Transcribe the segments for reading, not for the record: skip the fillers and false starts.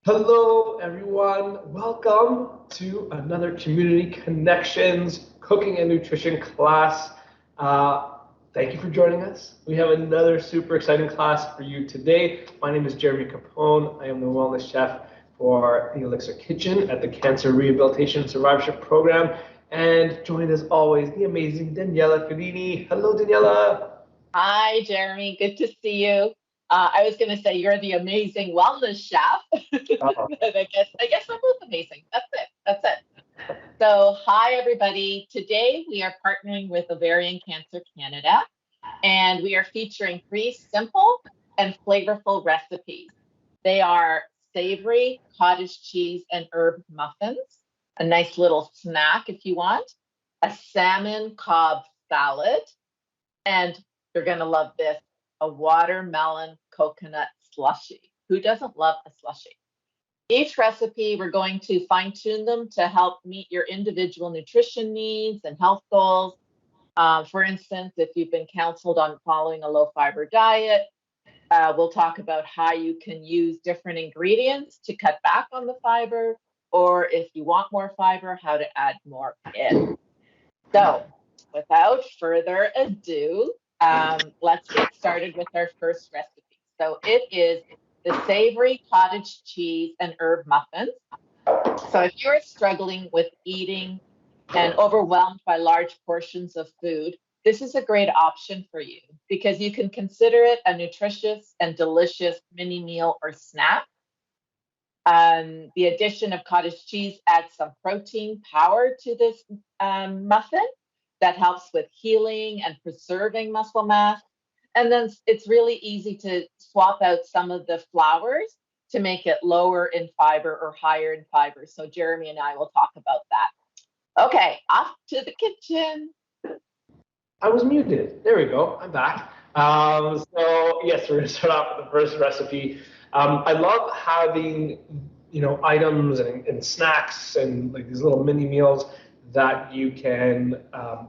Hello, everyone. Welcome to another Community Connections Cooking and Nutrition class. Uh, Thank you for joining us. We have another super exciting class for you today. My name is Jeremy Capone. I am the wellness chef for the Elixir Kitchen at the Cancer Rehabilitation Survivorship Program. And joined as always, the amazing Daniela Fellini. Hello, Daniela. Hi, Jeremy. Good to see you. I was going to say you're the amazing wellness chef. But I guess we're both amazing. That's it. That's it. So, hi everybody. Today we are partnering with Ovarian Cancer Canada, and we are featuring three simple and flavorful recipes. They are savory cottage cheese and herb muffins, a nice little snack if you want, a salmon cob salad, and you're going to love this, a watermelon coconut slushy. Who doesn't love a slushy? Each recipe, we're going to fine tune them to help meet your individual nutrition needs and health goals. For instance, if you've been counseled on following a low fiber diet, we'll talk about how you can use different ingredients to cut back on the fiber, or if you want more fiber, how to add more in. So, without further ado, let's get started with our first recipe. So, it is the savory cottage cheese and herb muffins. So, if you're struggling with eating and overwhelmed by large portions of food, this is a great option for you because you can consider it a nutritious and delicious mini meal or snack. The addition of cottage cheese adds some protein power to this muffin that helps with healing and preserving muscle mass. And then it's really easy to swap out some of the flours to make it lower in fiber or higher in fiber. So Jeremy and I will talk about that. Okay, off to the kitchen. I was muted. There we go. I'm back. So yes, we're gonna start off with the first recipe. I love having items and snacks and like these little mini meals that you can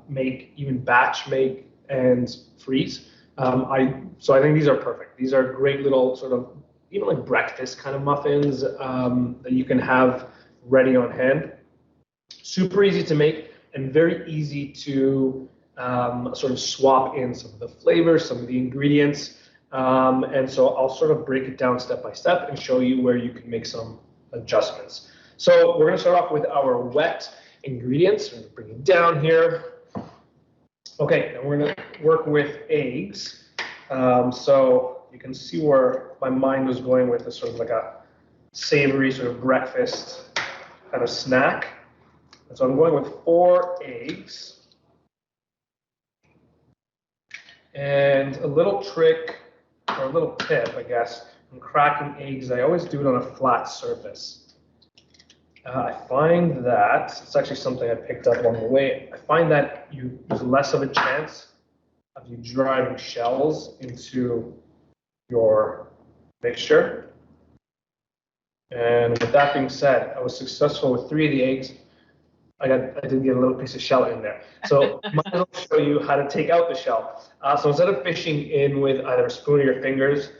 make, even batch make and freeze. I think these are perfect. These are great little sort of even like breakfast kind of muffins that you can have ready on hand. Super easy to make and very easy to sort of swap in some of the flavors, some of the ingredients. And so I'll sort of break it down step by step and show you where you can make some adjustments. So we're going to start off with our wet ingredients. I'm going to bring it down here. Okay, and we're going to work with eggs. So you can see where my mind was going with this sort of like a savory sort of breakfast kind of snack. And so I'm going with 4 eggs. And a little trick, or a little tip, I guess, in cracking eggs, I always do it on a flat surface. I find that, it's actually something I picked up along the way, I find that there's less of a chance of you driving shells into your mixture. And with that being said, I was successful with 3 of the eggs. I did get a little piece of shell in there. So might as well show you how to take out the shell. So instead of fishing in with either a spoon or your fingers,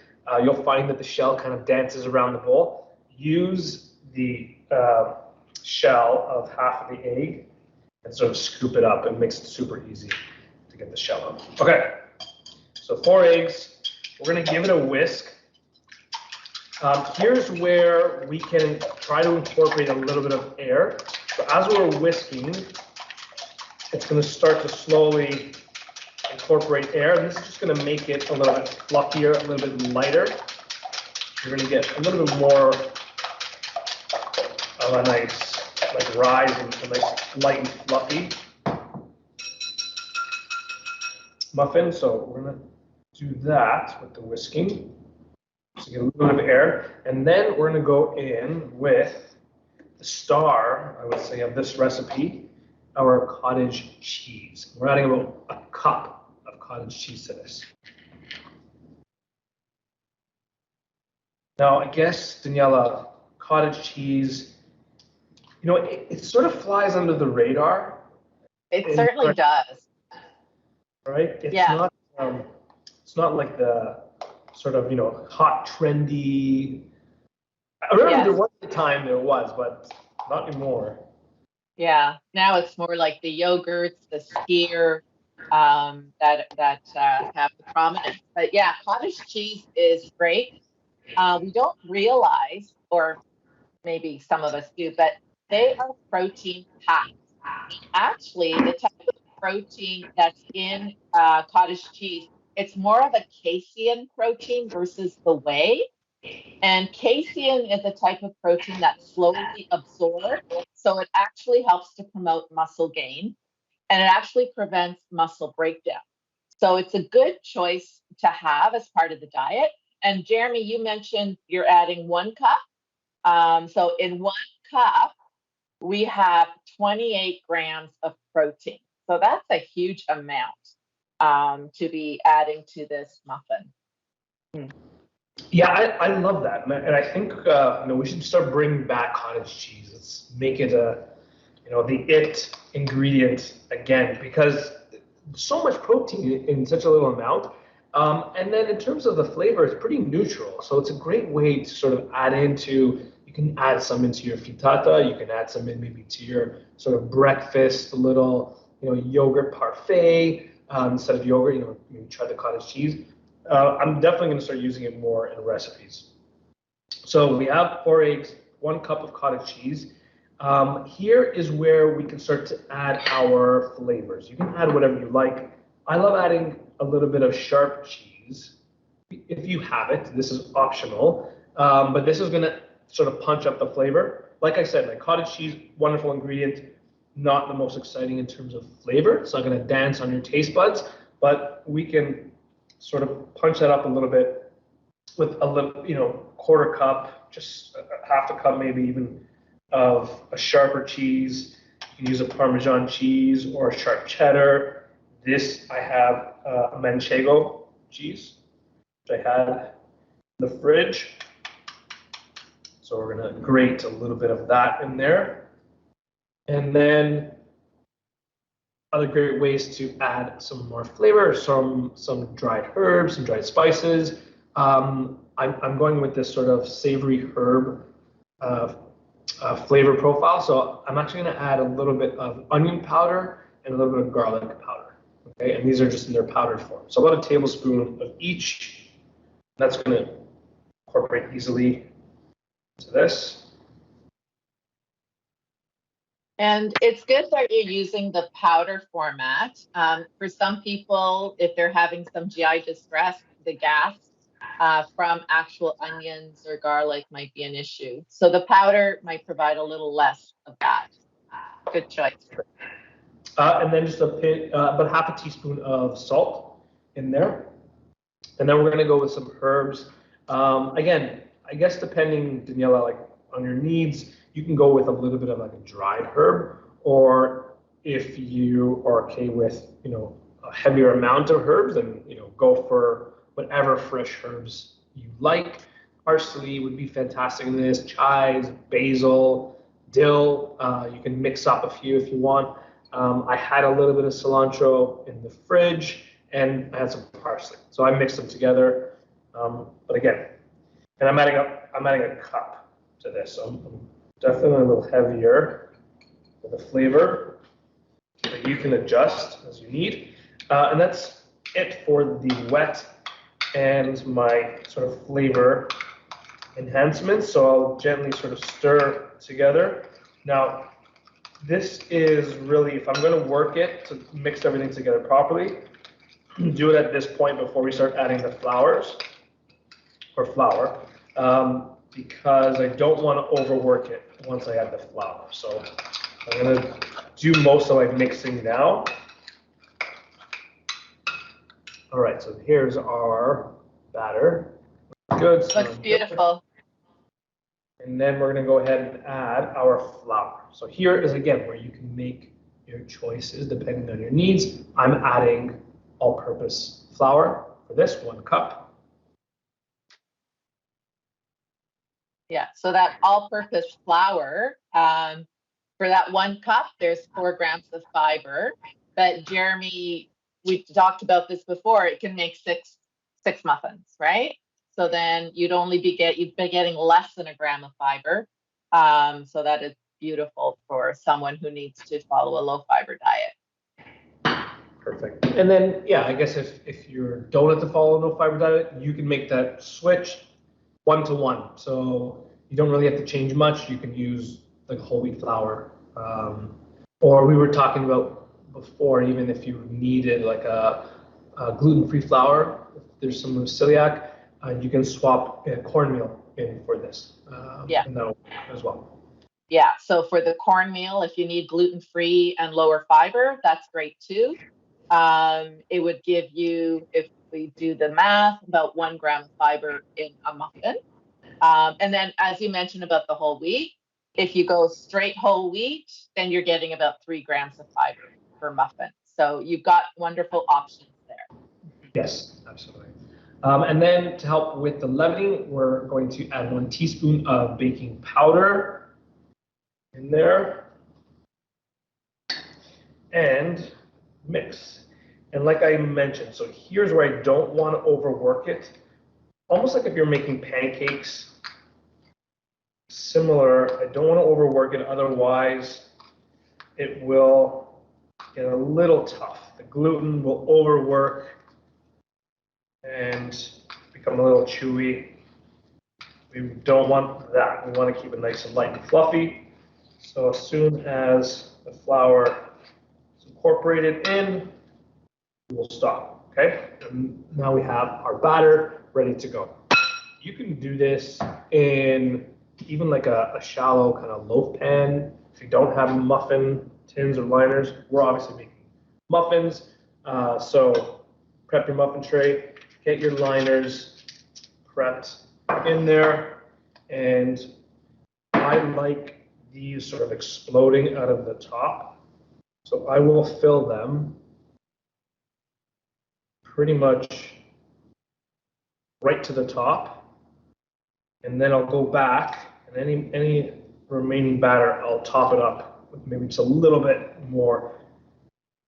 you'll find that the shell kind of dances around the bowl. Use the shell of half of the egg and sort of scoop it up. It makes it super easy to get the shell out. Okay, so 4 eggs. We're gonna give it a whisk. Here's where we can try to incorporate a little bit of air. So as we're whisking, it's going to start to slowly incorporate air. And this is just going to make it a little bit fluffier, a little bit lighter. You're going to get a little bit more of a nice like rise and a nice light and fluffy muffin. So we're going to do that with the whisking. So get a little bit of air. And then we're going to go in with the star, I would say, of this recipe, our cottage cheese. We're adding about a cup of cottage cheese to this. Now, I guess, Daniela, cottage cheese, it sort of flies under the radar. It certainly does. Right? Yeah. It's not like the sort of, hot, trendy I remember there Yes. was a time there was, but not anymore. Yeah. Now it's more like the yogurts, the skyr, that have the prominence. But yeah, cottage cheese is great. We don't realize, or maybe some of us do, but they are protein packed. Actually, the type of protein that's in cottage cheese, it's more of a casein protein versus the whey. And casein is a type of protein that's slowly absorbed. So it actually helps to promote muscle gain and it actually prevents muscle breakdown. So it's a good choice to have as part of the diet. And Jeremy, you mentioned you're adding 1 cup. So in 1 cup, we have 28 grams of protein. So that's a huge amount to be adding to this muffin. Yeah, I love that, and I think we should start bringing back cottage cheese. Let's make it a the it ingredient again because so much protein in such a little amount. And then in terms of the flavor, it's pretty neutral. So it's a great way to sort of add into. You can add some into your frittata. You can add some in maybe to your sort of breakfast little yogurt parfait instead of yogurt. You try the cottage cheese. I'm definitely going to start using it more in recipes. So we have 4 eggs, 1 cup of cottage cheese. Here is where we can start to add our flavors. You can add whatever you like. I love adding a little bit of sharp cheese if you have it. This is optional, but this is going to sort of punch up the flavor. Like I said, like cottage cheese, wonderful ingredient, not the most exciting in terms of flavor. It's not going to dance on your taste buds, but we can sort of punch that up a little bit with a little, quarter cup, just half a cup, maybe even of a sharper cheese. You can use a Parmesan cheese or a sharp cheddar. This I have a Manchego cheese, which I had in the fridge. So we're gonna grate a little bit of that in there. And then other great ways to add some more flavor, some dried herbs, some dried spices. I'm going with this sort of savory herb uh, flavor profile. So I'm actually going to add a little bit of onion powder and a little bit of garlic powder. Okay, and these are just in their powdered form. So about a tablespoon of each. That's going to incorporate easily to this. And it's good that you're using the powder format. For some people, if they're having some GI distress, the gas from actual onions or garlic might be an issue. So the powder might provide a little less of that. Good choice. And then just about half a teaspoon of salt in there. And then we're going to go with some herbs. Again, I guess depending, Daniela, like on your needs, you can go with a little bit of like a dried herb, or if you are okay with, a heavier amount of herbs, then, go for whatever fresh herbs you like. Parsley would be fantastic in this, chives, basil, dill. You can mix up a few if you want. I had a little bit of cilantro in the fridge and I had some parsley. So I mixed them together. But again, and I'm adding a cup to this. So I'm definitely a little heavier with the flavor. But you can adjust as you need. And that's it for the wet and my sort of flavor enhancements. So I'll gently sort of stir together. Now, this is really, if I'm going to work it to mix everything together properly, do it at this point before we start adding the flours or flour, because I don't want to overwork it once I add the flour. So I'm going to do most of my mixing now. All right, so here's our batter. Good. Looks beautiful. And then we're going to go ahead and add our flour. So here is again where you can make your choices depending on your needs. I'm adding all-purpose flour for this 1 cup. Yeah, so that all-purpose flour, for that 1 cup, there's 4 grams of fiber. But Jeremy, we talked about this before. It can make six muffins, right? So then you'd be getting less than a gram of fiber. So that is beautiful for someone who needs to follow a low fiber diet. Perfect. And then, yeah, I guess if you don't have to follow no fiber diet, you can make that switch 1-to-1. So you don't really have to change much. You can use like whole wheat flour. Or we were talking about before, even if you needed like a gluten-free flour, if there's some celiac, you can swap cornmeal in for this. Yeah. And that'll work as well. Yeah. So for the cornmeal, if you need gluten-free and lower fiber, that's great too. It would give you, if we do the math, about 1 gram of fiber in a muffin. And then, as you mentioned about the whole wheat, if you go straight whole wheat, then you're getting about 3 grams of fiber per muffin. So you've got wonderful options there. Yes, absolutely. And then to help with the leavening, we're going to add 1 teaspoon of baking powder in there and mix. And like I mentioned, so here's where I don't want to overwork it. Almost like if you're making pancakes, similar, I don't want to overwork it, otherwise it will get a little tough. The gluten will overwork and become a little chewy. We don't want that. We want to keep it nice and light and fluffy. So as soon as the flour is incorporated in, we'll stop, okay? And now we have our batter ready to go. You can do this in even like a shallow kind of loaf pan. If you don't have muffin tins or liners, we're obviously making muffins. So prep your muffin tray, get your liners prepped in there, and I like these sort of exploding out of the top. So I will fill them pretty much right to the top. And then I'll go back, and any remaining batter, I'll top it up with maybe just a little bit more,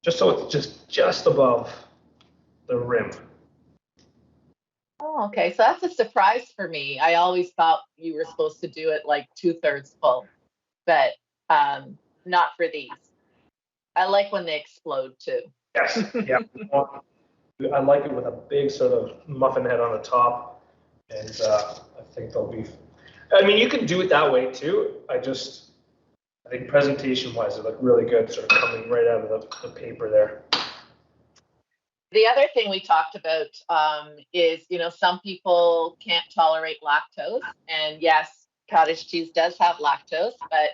just so it's just above the rim. Oh, okay. So that's a surprise for me. I always thought you were supposed to do it like 2/3 full, but not for these. I like when they explode too. Yes, yeah. I like it with a big sort of muffin head on the top, and I think they'll be. I mean, you can do it that way too. I think presentation-wise, they look really good, sort of coming right out of the paper there. The other thing we talked about is, some people can't tolerate lactose. And yes, cottage cheese does have lactose, but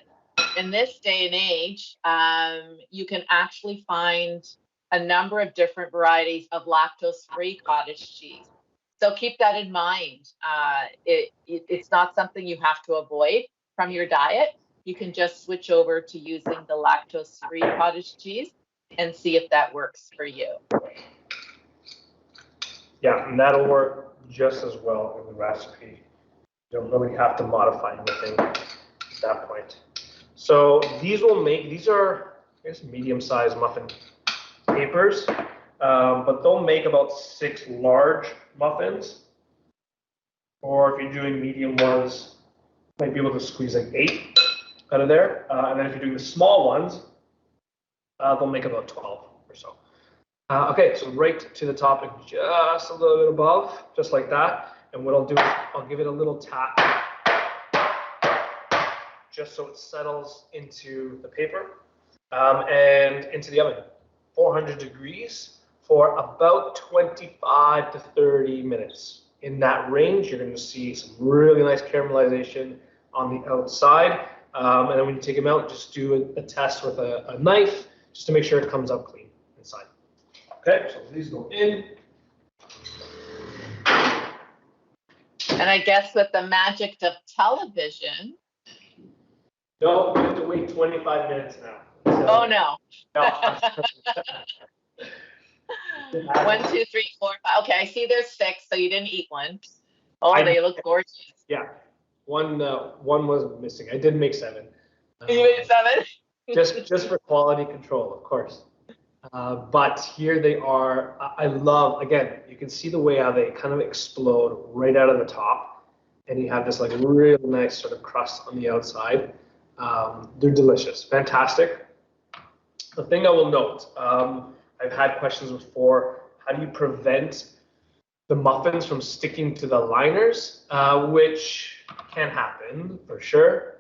in this day and age, you can actually find a number of different varieties of lactose-free cottage cheese. So keep that in mind. It's not something you have to avoid from your diet. You can just switch over to using the lactose-free cottage cheese and see if that works for you. Yeah, and that'll work just as well in the recipe. You don't really have to modify anything at that point. So these are, I guess, medium-sized muffin papers, but they'll make about 6 large muffins. Or if you're doing medium ones, you might be able to squeeze like 8 out of there. And then if you're doing the small ones, they'll make about 12 or so. Okay, so right to the top and just a little bit above, just like that. And what I'll do is I'll give it a little tap, just so it settles into the paper and into the oven. 400 degrees for about 25 to 30 minutes. In that range, you're going to see some really nice caramelization on the outside. And then when you take them out, just do a test with a knife just to make sure it comes up clean inside. Okay, so these go in. And I guess with the magic of television. No, we have to wait 25 minutes now. So, oh, no. No. 1, 2, 3, 4, 5. Okay, I see there's 6, so you didn't eat one. Oh, they look gorgeous. Yeah, one was missing. I did make 7. You made 7? just for quality control, of course. But here they are. I love, again, you can see the way how they kind of explode right out of the top. And you have this like really nice sort of crust on the outside. They're delicious, fantastic. The thing I will note, I've had questions before, how do you prevent the muffins from sticking to the liners, which can happen for sure.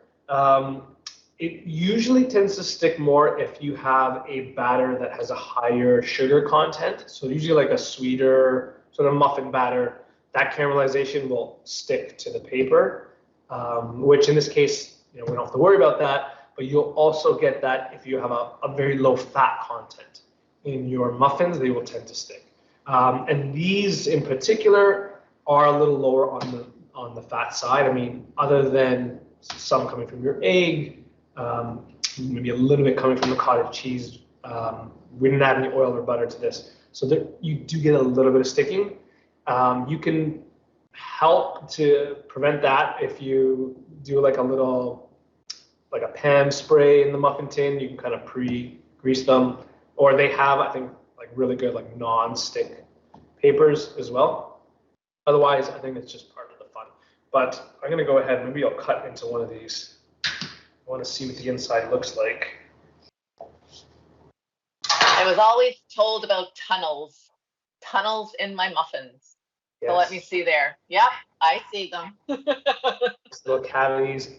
It usually tends to stick more if you have a batter that has a higher sugar content. So usually like a sweeter sort of muffin batter, that caramelization will stick to the paper, which in this case, we don't have to worry about that, but you'll also get that if you have a very low fat content in your muffins, they will tend to stick. And these in particular are a little lower on the fat side. I mean, other than some coming from your egg, maybe a little bit coming from the cottage cheese. We didn't add any oil or butter to this, so there, you do get a little bit of sticking. You can help to prevent that if you do like a pan spray in the muffin tin. You can kind of pre-grease them, or they have, I think, like really good like non-stick papers as well. Otherwise, I think it's just part of the fun. But I'm gonna go ahead, maybe I'll cut into one of these. I want to see what the inside looks like. I was always told about tunnels in my muffins. Yes. So let me see there. Yep, I see them. Little cavities.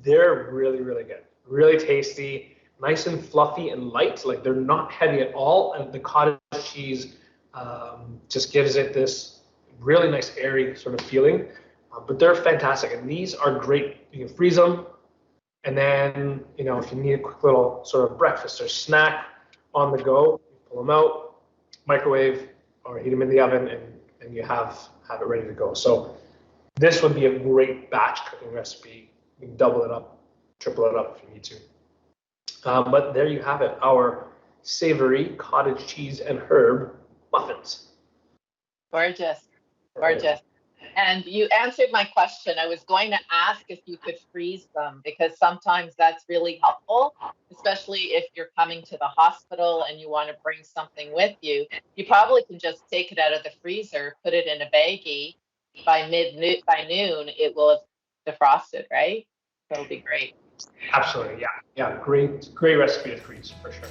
They're really, really good. Really tasty, nice and fluffy and light. Like they're not heavy at all. And the cottage cheese just gives it this really nice airy sort of feeling. But they're fantastic. And these are great. You can freeze them. And then, if you need a quick little sort of breakfast or snack on the go, you pull them out, microwave, or heat them in the oven, and you have it ready to go. So this would be a great batch cooking recipe. You can double it up, triple it up if you need to. But there you have it, our savory cottage cheese and herb muffins. Gorgeous, gorgeous. And you answered my question. I was going to ask if you could freeze them, because sometimes that's really helpful, especially if you're coming to the hospital and you want to bring something with you. You probably can just take it out of the freezer, put it in a baggie. By noon, it will have defrosted, right? That'll be great. Absolutely, yeah. Great recipe to freeze for sure.